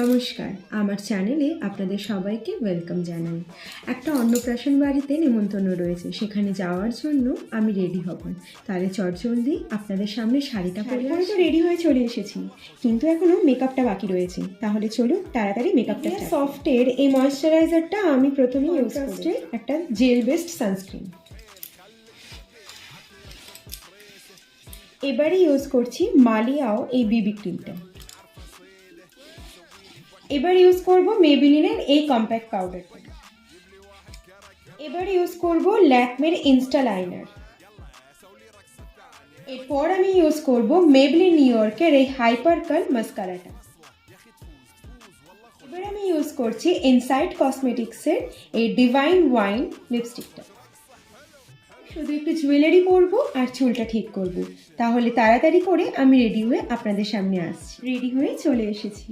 নমস্কার, আমার চ্যানেলে আপনাদের সবাইকে ওয়েলকাম জানাই। একটা অন্নপ্রাশন বাড়িতে নেমন্তন্ন রয়েছে, সেখানে যাওয়ার জন্য আমি রেডি হব। তাহলে চটজলদি আপনাদের সামনে শাড়িটা পরে তো রেডি হয়ে চলে এসেছি, কিন্তু এখনো মেকআপটা বাকি রয়েছে। তাহলে চলুন তাড়াতাড়ি মেকআপটা সফটের এই ময়শ্চারাইজারটা আমি প্রথমেই ইউজ করছি, একটা জেল বেসড সানস্ক্রিন। এবারে ইউজ করছি মালিয়াও এই বিবি ক্রিমটা। এবার ইউজ করব মেবিলিনের এই কম্প্যাক্ট পাউডারটা। এবার ইউজ করব ল্যাকমের ইনস্টা লাইনার। এরপর আমি ইউজ করব মেবলিন নিউ ইয়র্কের এই হাইপার কার্ল মাস্কারাটা। এবার আমি ইউজ করছি ইনসাইড কসমেটিক্সের এই ডিভাইন ওয়াইন লিপস্টিকটা। শুধু একটু জুয়েলারি পরবো আর চুলটা ঠিক করব। তাহলে তাড়াতাড়ি করে আমি রেডি হয়ে আপনাদের সামনে আসছি। রেডি হয়ে চলে এসেছি।